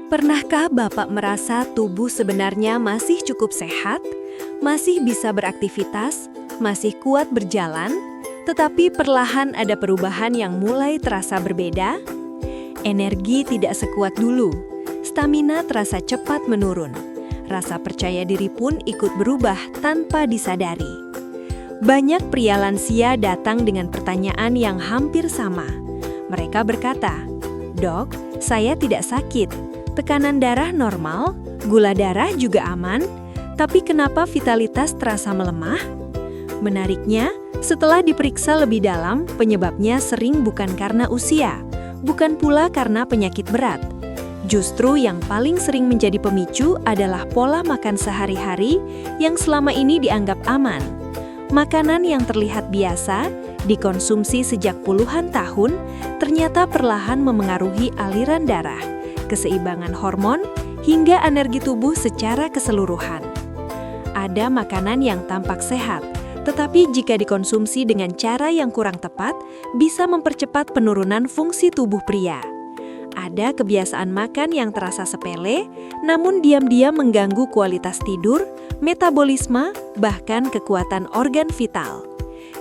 Pernahkah Bapak merasa tubuh sebenarnya masih cukup sehat, masih bisa beraktivitas, masih kuat berjalan, tetapi perlahan ada perubahan yang mulai terasa berbeda? Energi tidak sekuat dulu, stamina terasa cepat menurun, rasa percaya diri pun ikut berubah tanpa disadari. Banyak pria lansia datang dengan pertanyaan yang hampir sama. Mereka berkata, "Dok, saya tidak sakit. Tekanan darah normal, gula darah juga aman, tapi kenapa vitalitas terasa melemah?" Menariknya, setelah diperiksa lebih dalam, penyebabnya sering bukan karena usia, bukan pula karena penyakit berat. Justru yang paling sering menjadi pemicu adalah pola makan sehari-hari yang selama ini dianggap aman. Makanan yang terlihat biasa, dikonsumsi sejak puluhan tahun, ternyata perlahan memengaruhi aliran darah, keseimbangan hormon, hingga energi tubuh secara keseluruhan. Ada makanan yang tampak sehat, tetapi jika dikonsumsi dengan cara yang kurang tepat, bisa mempercepat penurunan fungsi tubuh pria. Ada kebiasaan makan yang terasa sepele, namun diam-diam mengganggu kualitas tidur, metabolisme, bahkan kekuatan organ vital.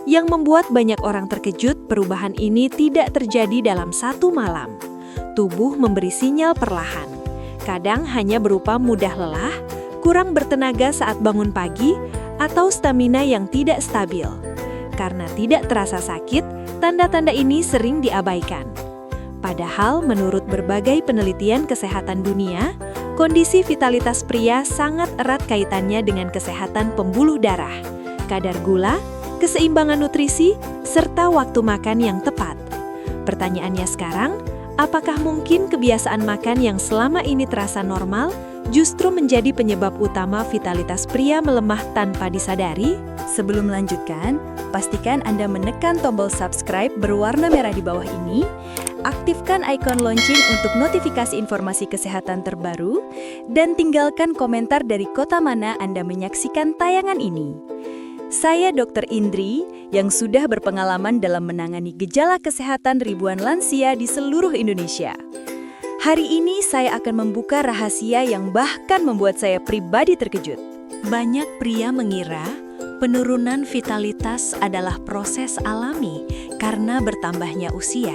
Yang membuat banyak orang terkejut, perubahan ini tidak terjadi dalam satu malam. Tubuh memberi sinyal perlahan. Kadang hanya berupa mudah lelah, kurang bertenaga saat bangun pagi, atau stamina yang tidak stabil. Karena tidak terasa sakit, tanda-tanda ini sering diabaikan. Padahal menurut berbagai penelitian kesehatan dunia, kondisi vitalitas pria sangat erat kaitannya dengan kesehatan pembuluh darah, kadar gula, keseimbangan nutrisi, serta waktu makan yang tepat. Pertanyaannya sekarang, apakah mungkin kebiasaan makan yang selama ini terasa normal justru menjadi penyebab utama vitalitas pria melemah tanpa disadari? Sebelum melanjutkan, pastikan Anda menekan tombol subscribe berwarna merah di bawah ini, aktifkan ikon lonceng untuk notifikasi informasi kesehatan terbaru, dan tinggalkan komentar dari kota mana Anda menyaksikan tayangan ini. Saya Dr. Indri yang sudah berpengalaman dalam menangani gejala kesehatan ribuan lansia di seluruh Indonesia. Hari ini saya akan membuka rahasia yang bahkan membuat saya pribadi terkejut. Banyak pria mengira penurunan vitalitas adalah proses alami karena bertambahnya usia.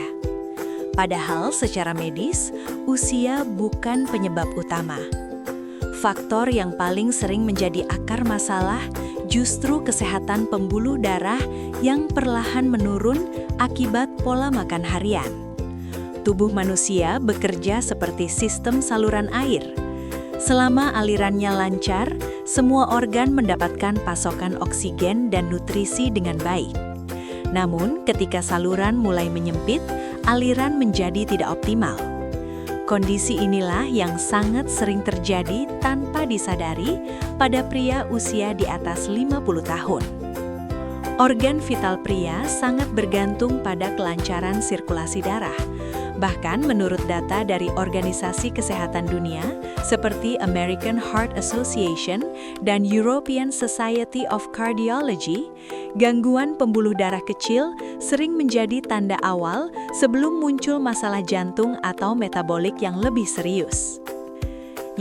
Padahal secara medis, usia bukan penyebab utama. Faktor yang paling sering menjadi akar masalah justru kesehatan pembuluh darah yang perlahan menurun akibat pola makan harian. Tubuh manusia bekerja seperti sistem saluran air. Selama alirannya lancar, semua organ mendapatkan pasokan oksigen dan nutrisi dengan baik. Namun, ketika saluran mulai menyempit, aliran menjadi tidak optimal. Kondisi inilah yang sangat sering terjadi tanpa disadari pada pria usia di atas 50 tahun. Organ vital pria sangat bergantung pada kelancaran sirkulasi darah. Bahkan menurut data dari Organisasi Kesehatan Dunia seperti American Heart Association dan European Society of Cardiology, gangguan pembuluh darah kecil sering menjadi tanda awal sebelum muncul masalah jantung atau metabolik yang lebih serius.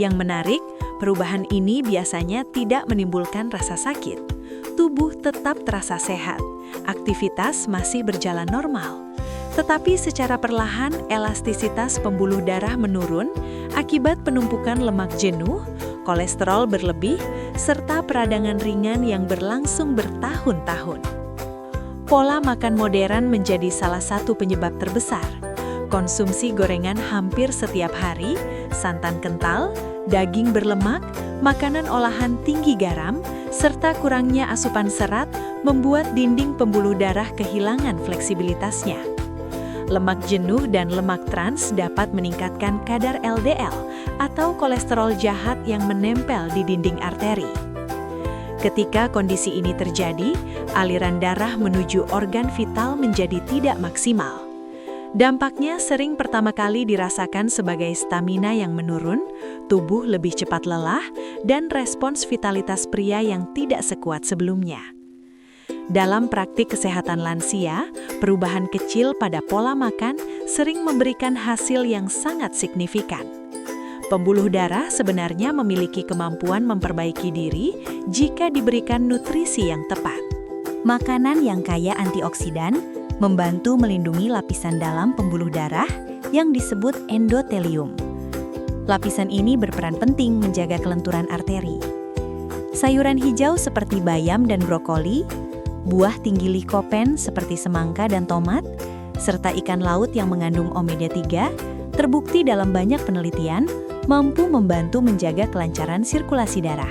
Yang menarik, perubahan ini biasanya tidak menimbulkan rasa sakit. Tubuh tetap terasa sehat, aktivitas masih berjalan normal. Tetapi secara perlahan, elastisitas pembuluh darah menurun akibat penumpukan lemak jenuh, kolesterol berlebih, serta peradangan ringan yang berlangsung bertahun-tahun. Pola makan modern menjadi salah satu penyebab terbesar. Konsumsi gorengan hampir setiap hari, santan kental, daging berlemak, makanan olahan tinggi garam, serta kurangnya asupan serat membuat dinding pembuluh darah kehilangan fleksibilitasnya. Lemak jenuh dan lemak trans dapat meningkatkan kadar LDL atau kolesterol jahat yang menempel di dinding arteri. Ketika kondisi ini terjadi, aliran darah menuju organ vital menjadi tidak maksimal. Dampaknya sering pertama kali dirasakan sebagai stamina yang menurun, tubuh lebih cepat lelah, dan respons vitalitas pria yang tidak sekuat sebelumnya. Dalam praktik kesehatan lansia, perubahan kecil pada pola makan sering memberikan hasil yang sangat signifikan. Pembuluh darah sebenarnya memiliki kemampuan memperbaiki diri jika diberikan nutrisi yang tepat. Makanan yang kaya antioksidan membantu melindungi lapisan dalam pembuluh darah yang disebut endotelium. Lapisan ini berperan penting menjaga kelenturan arteri. Sayuran hijau seperti bayam dan brokoli, buah tinggi likopen seperti semangka dan tomat, serta ikan laut yang mengandung omega 3, terbukti dalam banyak penelitian mampu membantu menjaga kelancaran sirkulasi darah.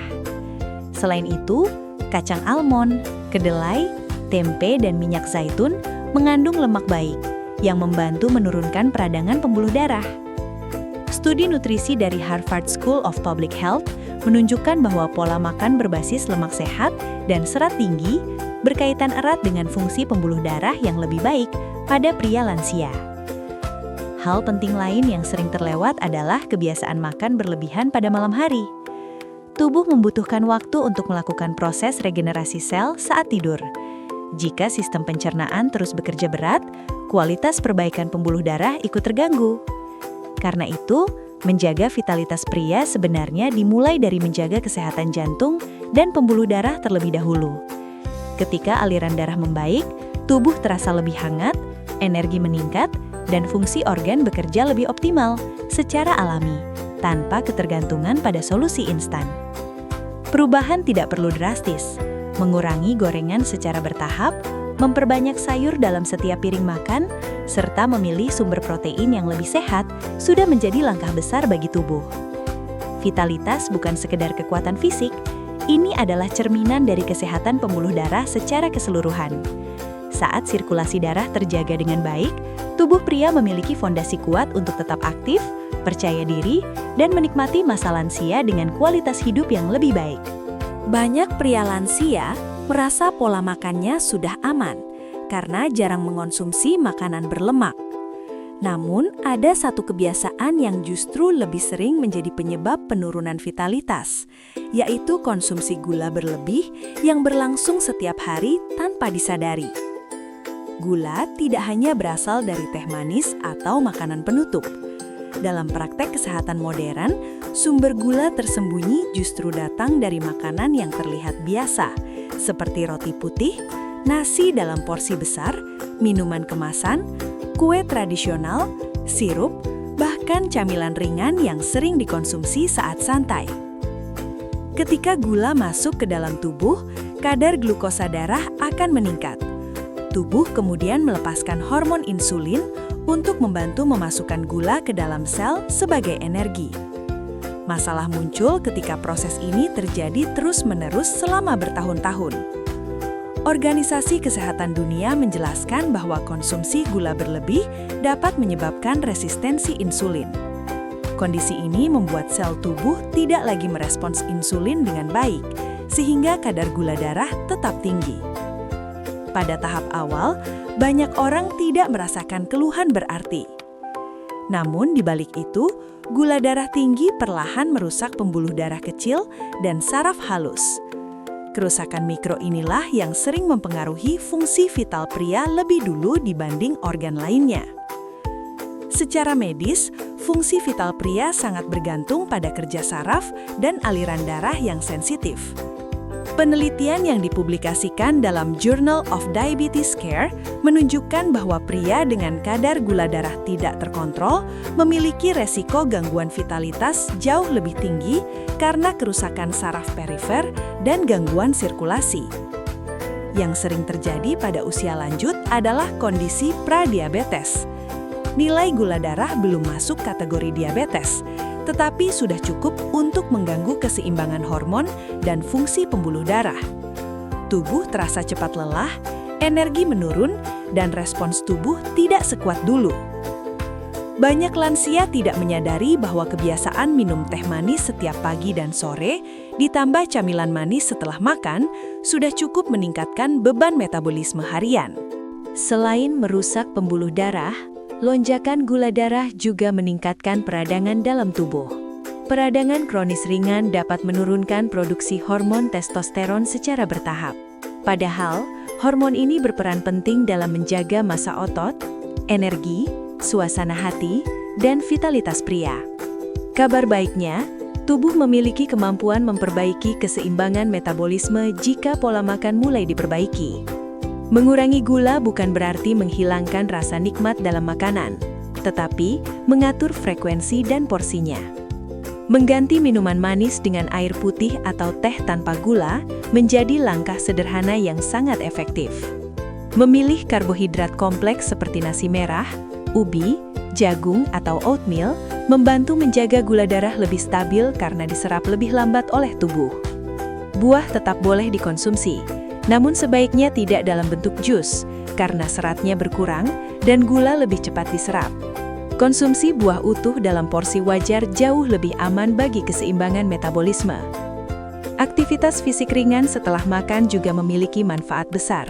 Selain itu, kacang almond, kedelai, tempe, dan minyak zaitun mengandung lemak baik yang membantu menurunkan peradangan pembuluh darah. Studi nutrisi dari Harvard School of Public Health menunjukkan bahwa pola makan berbasis lemak sehat dan serat tinggi berkaitan erat dengan fungsi pembuluh darah yang lebih baik pada pria lansia. Hal penting lain yang sering terlewat adalah kebiasaan makan berlebihan pada malam hari. Tubuh membutuhkan waktu untuk melakukan proses regenerasi sel saat tidur. Jika sistem pencernaan terus bekerja berat, kualitas perbaikan pembuluh darah ikut terganggu. Karena itu, menjaga vitalitas pria sebenarnya dimulai dari menjaga kesehatan jantung dan pembuluh darah terlebih dahulu. Ketika aliran darah membaik, tubuh terasa lebih hangat, energi meningkat, dan fungsi organ bekerja lebih optimal secara alami, tanpa ketergantungan pada solusi instan. Perubahan tidak perlu drastis. Mengurangi gorengan secara bertahap, memperbanyak sayur dalam setiap piring makan, serta memilih sumber protein yang lebih sehat sudah menjadi langkah besar bagi tubuh. Vitalitas bukan sekedar kekuatan fisik, ini adalah cerminan dari kesehatan pembuluh darah secara keseluruhan. Saat sirkulasi darah terjaga dengan baik, tubuh pria memiliki fondasi kuat untuk tetap aktif, percaya diri, dan menikmati masa lansia dengan kualitas hidup yang lebih baik. Banyak pria lansia merasa pola makannya sudah aman karena jarang mengonsumsi makanan berlemak. Namun, ada satu kebiasaan yang justru lebih sering menjadi penyebab penurunan vitalitas, yaitu konsumsi gula berlebih yang berlangsung setiap hari tanpa disadari. Gula tidak hanya berasal dari teh manis atau makanan penutup. Dalam praktek kesehatan modern, sumber gula tersembunyi justru datang dari makanan yang terlihat biasa, seperti roti putih, nasi dalam porsi besar, minuman kemasan, kue tradisional, sirup, bahkan camilan ringan yang sering dikonsumsi saat santai. Ketika gula masuk ke dalam tubuh, kadar glukosa darah akan meningkat. Tubuh kemudian melepaskan hormon insulin untuk membantu memasukkan gula ke dalam sel sebagai energi. Masalah muncul ketika proses ini terjadi terus-menerus selama bertahun-tahun. Organisasi Kesehatan Dunia menjelaskan bahwa konsumsi gula berlebih dapat menyebabkan resistensi insulin. Kondisi ini membuat sel tubuh tidak lagi merespons insulin dengan baik, sehingga kadar gula darah tetap tinggi. Pada tahap awal, banyak orang tidak merasakan keluhan berarti. Namun di balik itu, gula darah tinggi perlahan merusak pembuluh darah kecil dan saraf halus. Kerusakan mikro inilah yang sering mempengaruhi fungsi vital pria lebih dulu dibanding organ lainnya. Secara medis, fungsi vital pria sangat bergantung pada kerja saraf dan aliran darah yang sensitif. Penelitian yang dipublikasikan dalam Journal of Diabetes Care menunjukkan bahwa pria dengan kadar gula darah tidak terkontrol memiliki resiko gangguan vitalitas jauh lebih tinggi karena kerusakan saraf perifer dan gangguan sirkulasi. Yang sering terjadi pada usia lanjut adalah kondisi pradiabetes. Nilai gula darah belum masuk kategori diabetes, tetapi sudah cukup untuk mengganggu keseimbangan hormon dan fungsi pembuluh darah. Tubuh terasa cepat lelah, energi menurun, dan respons tubuh tidak sekuat dulu. Banyak lansia tidak menyadari bahwa kebiasaan minum teh manis setiap pagi dan sore, ditambah camilan manis setelah makan, sudah cukup meningkatkan beban metabolisme harian. Selain merusak pembuluh darah, lonjakan gula darah juga meningkatkan peradangan dalam tubuh. Peradangan kronis ringan dapat menurunkan produksi hormon testosteron secara bertahap. Padahal, hormon ini berperan penting dalam menjaga massa otot, energi, suasana hati, dan vitalitas pria. Kabar baiknya, tubuh memiliki kemampuan memperbaiki keseimbangan metabolisme jika pola makan mulai diperbaiki. Mengurangi gula bukan berarti menghilangkan rasa nikmat dalam makanan, tetapi mengatur frekuensi dan porsinya. Mengganti minuman manis dengan air putih atau teh tanpa gula menjadi langkah sederhana yang sangat efektif. Memilih karbohidrat kompleks seperti nasi merah, ubi, jagung, atau oatmeal membantu menjaga gula darah lebih stabil karena diserap lebih lambat oleh tubuh. Buah tetap boleh dikonsumsi, namun sebaiknya tidak dalam bentuk jus karena seratnya berkurang dan gula lebih cepat diserap. Konsumsi buah utuh dalam porsi wajar jauh lebih aman bagi keseimbangan metabolisme. Aktivitas fisik ringan setelah makan juga memiliki manfaat besar.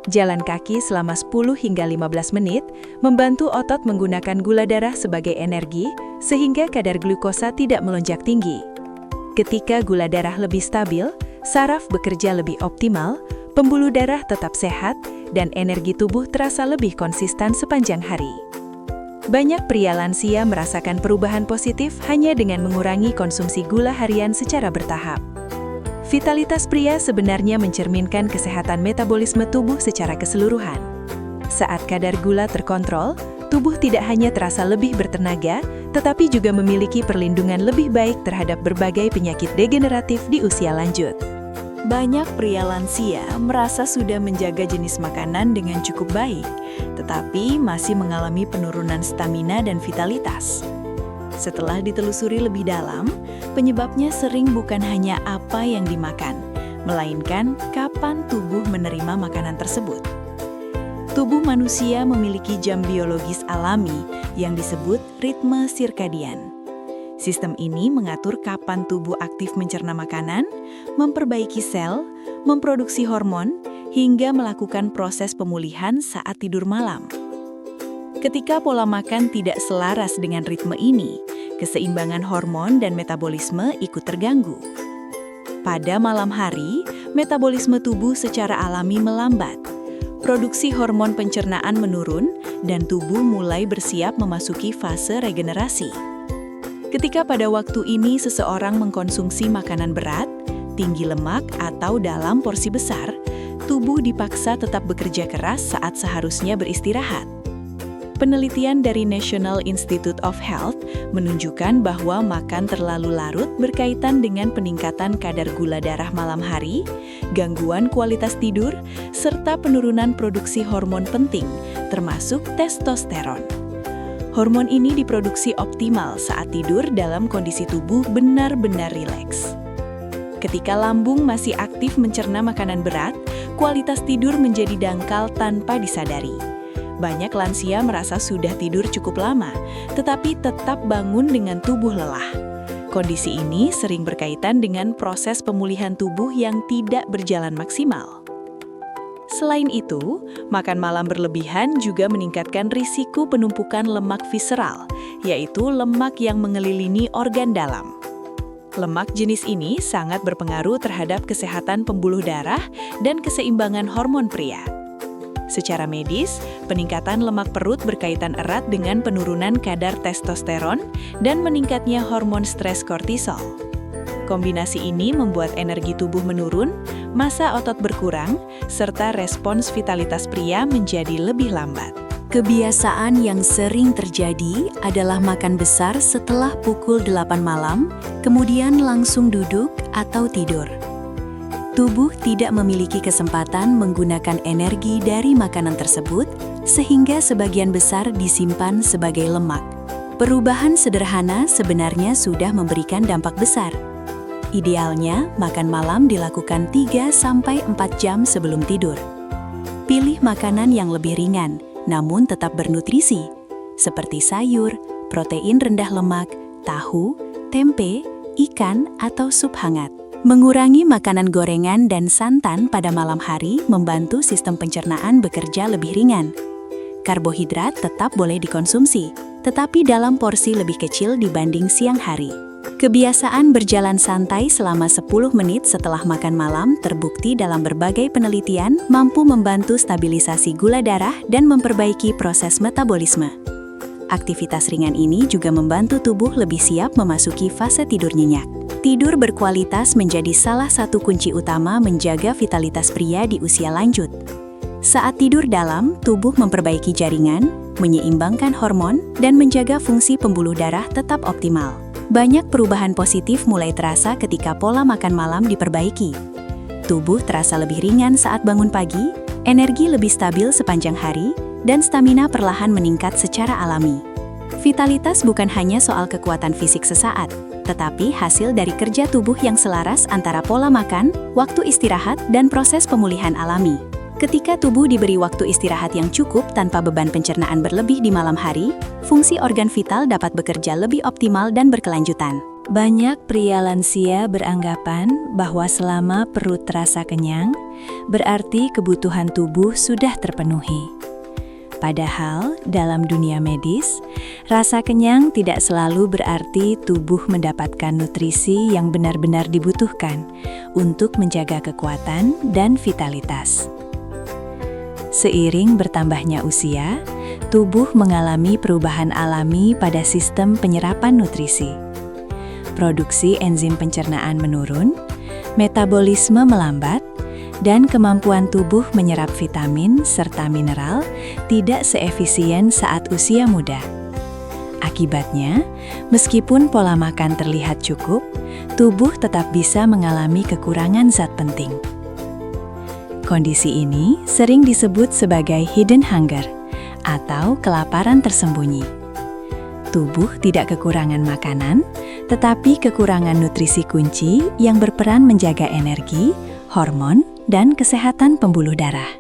Jalan kaki selama 10 hingga 15 menit membantu otot menggunakan gula darah sebagai energi sehingga kadar glukosa tidak melonjak tinggi. Ketika gula darah lebih stabil, saraf bekerja lebih optimal, pembuluh darah tetap sehat, dan energi tubuh terasa lebih konsisten sepanjang hari. Banyak pria lansia merasakan perubahan positif hanya dengan mengurangi konsumsi gula harian secara bertahap. Vitalitas pria sebenarnya mencerminkan kesehatan metabolisme tubuh secara keseluruhan. Saat kadar gula terkontrol, tubuh tidak hanya terasa lebih bertenaga, tetapi juga memiliki perlindungan lebih baik terhadap berbagai penyakit degeneratif di usia lanjut. Banyak pria lansia merasa sudah menjaga jenis makanan dengan cukup baik, tetapi masih mengalami penurunan stamina dan vitalitas. Setelah ditelusuri lebih dalam, penyebabnya sering bukan hanya apa yang dimakan, melainkan kapan tubuh menerima makanan tersebut. Tubuh manusia memiliki jam biologis alami yang disebut ritme sirkadian. Sistem ini mengatur kapan tubuh aktif mencerna makanan, memperbaiki sel, memproduksi hormon, hingga melakukan proses pemulihan saat tidur malam. Ketika pola makan tidak selaras dengan ritme ini, keseimbangan hormon dan metabolisme ikut terganggu. Pada malam hari, metabolisme tubuh secara alami melambat. Produksi hormon pencernaan menurun, dan tubuh mulai bersiap memasuki fase regenerasi. Ketika pada waktu ini seseorang mengkonsumsi makanan berat, tinggi lemak, atau dalam porsi besar, tubuh dipaksa tetap bekerja keras saat seharusnya beristirahat. Penelitian dari National Institute of Health menunjukkan bahwa makan terlalu larut berkaitan dengan peningkatan kadar gula darah malam hari, gangguan kualitas tidur, serta penurunan produksi hormon penting, termasuk testosteron. Hormon ini diproduksi optimal saat tidur dalam kondisi tubuh benar-benar rileks. Ketika lambung masih aktif mencerna makanan berat, kualitas tidur menjadi dangkal tanpa disadari. Banyak lansia merasa sudah tidur cukup lama, tetapi tetap bangun dengan tubuh lelah. Kondisi ini sering berkaitan dengan proses pemulihan tubuh yang tidak berjalan maksimal. Selain itu, makan malam berlebihan juga meningkatkan risiko penumpukan lemak visceral, yaitu lemak yang mengelilingi organ dalam. Lemak jenis ini sangat berpengaruh terhadap kesehatan pembuluh darah dan keseimbangan hormon pria. Secara medis, peningkatan lemak perut berkaitan erat dengan penurunan kadar testosteron dan meningkatnya hormon stres kortisol. Kombinasi ini membuat energi tubuh menurun, massa otot berkurang, serta respons vitalitas pria menjadi lebih lambat. Kebiasaan yang sering terjadi adalah makan besar setelah pukul 8 malam, kemudian langsung duduk atau tidur. Tubuh tidak memiliki kesempatan menggunakan energi dari makanan tersebut, sehingga sebagian besar disimpan sebagai lemak. Perubahan sederhana sebenarnya sudah memberikan dampak besar. Idealnya, makan malam dilakukan 3-4 jam sebelum tidur. Pilih makanan yang lebih ringan, namun tetap bernutrisi, seperti sayur, protein rendah lemak, tahu, tempe, ikan, atau sup hangat. Mengurangi makanan gorengan dan santan pada malam hari membantu sistem pencernaan bekerja lebih ringan. Karbohidrat tetap boleh dikonsumsi, tetapi dalam porsi lebih kecil dibanding siang hari. Kebiasaan berjalan santai selama 10 menit setelah makan malam terbukti dalam berbagai penelitian mampu membantu stabilisasi gula darah dan memperbaiki proses metabolisme. Aktivitas ringan ini juga membantu tubuh lebih siap memasuki fase tidur nyenyak. Tidur berkualitas menjadi salah satu kunci utama menjaga vitalitas pria di usia lanjut. Saat tidur dalam, tubuh memperbaiki jaringan, menyeimbangkan hormon, dan menjaga fungsi pembuluh darah tetap optimal. Banyak perubahan positif mulai terasa ketika pola makan malam diperbaiki. Tubuh terasa lebih ringan saat bangun pagi, energi lebih stabil sepanjang hari, dan stamina perlahan meningkat secara alami. Vitalitas bukan hanya soal kekuatan fisik sesaat, tetapi hasil dari kerja tubuh yang selaras antara pola makan, waktu istirahat, dan proses pemulihan alami. Ketika tubuh diberi waktu istirahat yang cukup tanpa beban pencernaan berlebih di malam hari, fungsi organ vital dapat bekerja lebih optimal dan berkelanjutan. Banyak pria lansia beranggapan bahwa selama perut terasa kenyang, berarti kebutuhan tubuh sudah terpenuhi. Padahal, dalam dunia medis, rasa kenyang tidak selalu berarti tubuh mendapatkan nutrisi yang benar-benar dibutuhkan untuk menjaga kekuatan dan vitalitas. Seiring bertambahnya usia, tubuh mengalami perubahan alami pada sistem penyerapan nutrisi. Produksi enzim pencernaan menurun, metabolisme melambat, dan kemampuan tubuh menyerap vitamin serta mineral tidak seefisien saat usia muda. Akibatnya, meskipun pola makan terlihat cukup, tubuh tetap bisa mengalami kekurangan zat penting. Kondisi ini sering disebut sebagai hidden hunger atau kelaparan tersembunyi. Tubuh tidak kekurangan makanan, tetapi kekurangan nutrisi kunci yang berperan menjaga energi, hormon, dan kesehatan pembuluh darah.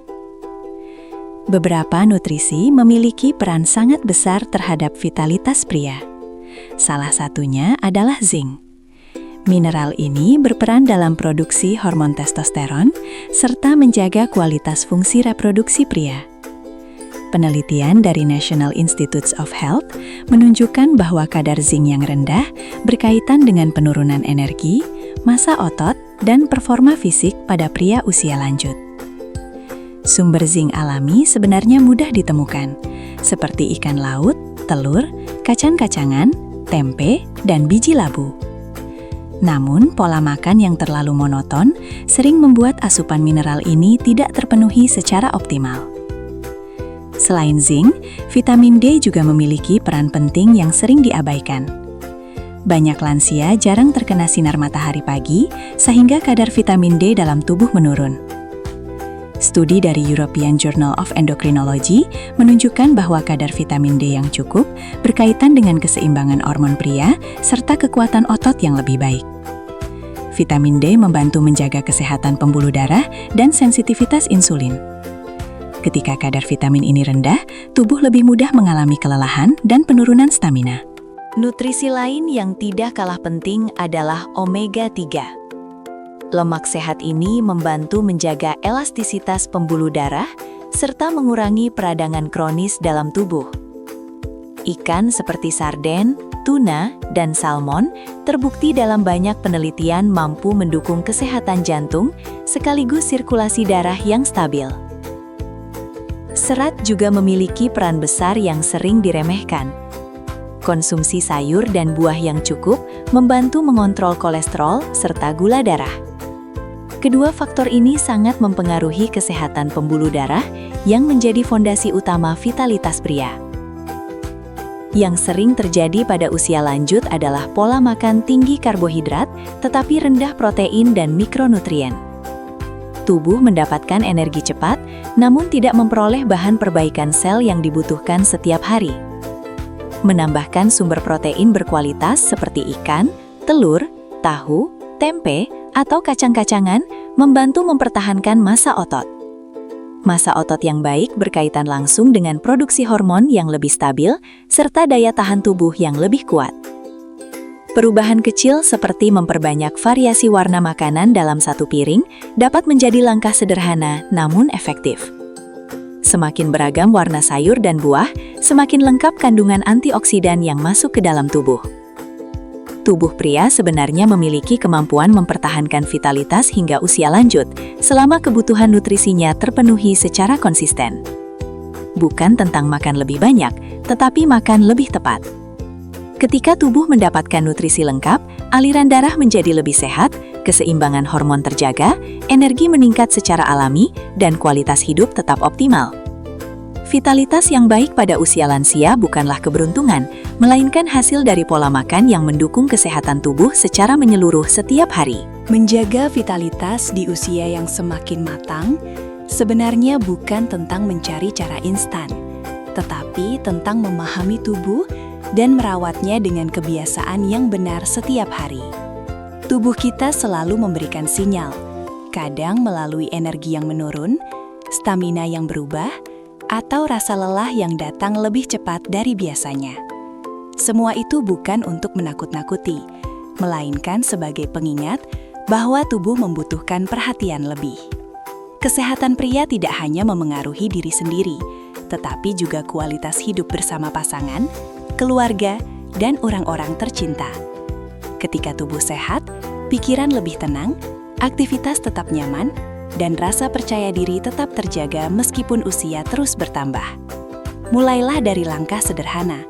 Beberapa nutrisi memiliki peran sangat besar terhadap vitalitas pria. Salah satunya adalah zinc. Mineral ini berperan dalam produksi hormon testosteron serta menjaga kualitas fungsi reproduksi pria. Penelitian dari National Institutes of Health menunjukkan bahwa kadar zinc yang rendah berkaitan dengan penurunan energi, massa otot, dan performa fisik pada pria usia lanjut. Sumber zinc alami sebenarnya mudah ditemukan, seperti ikan laut, telur, kacang-kacangan, tempe, dan biji labu. Namun, pola makan yang terlalu monoton sering membuat asupan mineral ini tidak terpenuhi secara optimal. Selain zinc, vitamin D juga memiliki peran penting yang sering diabaikan. Banyak lansia jarang terkena sinar matahari pagi, sehingga kadar vitamin D dalam tubuh menurun. Studi dari European Journal of Endocrinology menunjukkan bahwa kadar vitamin D yang cukup berkaitan dengan keseimbangan hormon pria serta kekuatan otot yang lebih baik. Vitamin D membantu menjaga kesehatan pembuluh darah dan sensitivitas insulin. Ketika kadar vitamin ini rendah, tubuh lebih mudah mengalami kelelahan dan penurunan stamina. Nutrisi lain yang tidak kalah penting adalah omega-3. Lemak sehat ini membantu menjaga elastisitas pembuluh darah serta mengurangi peradangan kronis dalam tubuh. Ikan seperti sarden, tuna, dan salmon terbukti dalam banyak penelitian mampu mendukung kesehatan jantung sekaligus sirkulasi darah yang stabil. Serat juga memiliki peran besar yang sering diremehkan. Konsumsi sayur dan buah yang cukup membantu mengontrol kolesterol serta gula darah. Kedua faktor ini sangat mempengaruhi kesehatan pembuluh darah yang menjadi fondasi utama vitalitas pria. Yang sering terjadi pada usia lanjut adalah pola makan tinggi karbohidrat tetapi rendah protein dan mikronutrien. Tubuh mendapatkan energi cepat, namun tidak memperoleh bahan perbaikan sel yang dibutuhkan setiap hari. Menambahkan sumber protein berkualitas seperti ikan, telur, tahu, tempe, atau kacang-kacangan membantu mempertahankan massa otot. Massa otot yang baik berkaitan langsung dengan produksi hormon yang lebih stabil serta daya tahan tubuh yang lebih kuat. Perubahan kecil seperti memperbanyak variasi warna makanan dalam satu piring dapat menjadi langkah sederhana namun efektif. Semakin beragam warna sayur dan buah, semakin lengkap kandungan antioksidan yang masuk ke dalam tubuh. Tubuh pria sebenarnya memiliki kemampuan mempertahankan vitalitas hingga usia lanjut, selama kebutuhan nutrisinya terpenuhi secara konsisten. bukan tentang makan lebih banyak, tetapi makan lebih tepat. Ketika tubuh mendapatkan nutrisi lengkap, aliran darah menjadi lebih sehat, keseimbangan hormon terjaga, energi meningkat secara alami, dan kualitas hidup tetap optimal. Vitalitas yang baik pada usia lansia bukanlah keberuntungan, melainkan hasil dari pola makan yang mendukung kesehatan tubuh secara menyeluruh setiap hari. Menjaga vitalitas di usia yang semakin matang sebenarnya bukan tentang mencari cara instan, tetapi tentang memahami tubuh dan merawatnya dengan kebiasaan yang benar setiap hari. Tubuh kita selalu memberikan sinyal, kadang melalui energi yang menurun, stamina yang berubah, atau rasa lelah yang datang lebih cepat dari biasanya. Semua itu bukan untuk menakut-nakuti, melainkan sebagai pengingat bahwa tubuh membutuhkan perhatian lebih. Kesehatan pria tidak hanya memengaruhi diri sendiri, tetapi juga kualitas hidup bersama pasangan, keluarga, dan orang-orang tercinta. Ketika tubuh sehat, pikiran lebih tenang, aktivitas tetap nyaman, dan rasa percaya diri tetap terjaga meskipun usia terus bertambah. Mulailah dari langkah sederhana,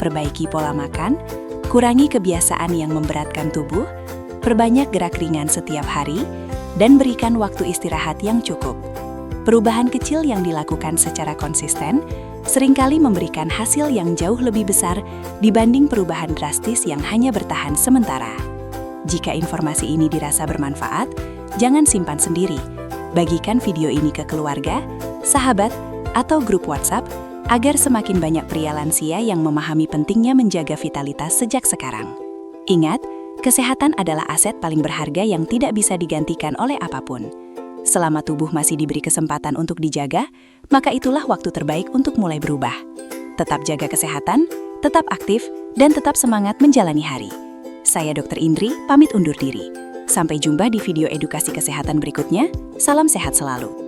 perbaiki pola makan, kurangi kebiasaan yang memberatkan tubuh, perbanyak gerak ringan setiap hari, dan berikan waktu istirahat yang cukup. Perubahan kecil yang dilakukan secara konsisten seringkali memberikan hasil yang jauh lebih besar dibanding perubahan drastis yang hanya bertahan sementara. Jika informasi ini dirasa bermanfaat, jangan simpan sendiri. Bagikan video ini ke keluarga, sahabat, atau grup WhatsApp agar semakin banyak pria lansia yang memahami pentingnya menjaga vitalitas sejak sekarang. Ingat, kesehatan adalah aset paling berharga yang tidak bisa digantikan oleh apapun. Selama tubuh masih diberi kesempatan untuk dijaga, maka itulah waktu terbaik untuk mulai berubah. Tetap jaga kesehatan, tetap aktif, dan tetap semangat menjalani hari. Saya Dr. Indri, pamit undur diri. Sampai jumpa di video edukasi kesehatan berikutnya. Salam sehat selalu.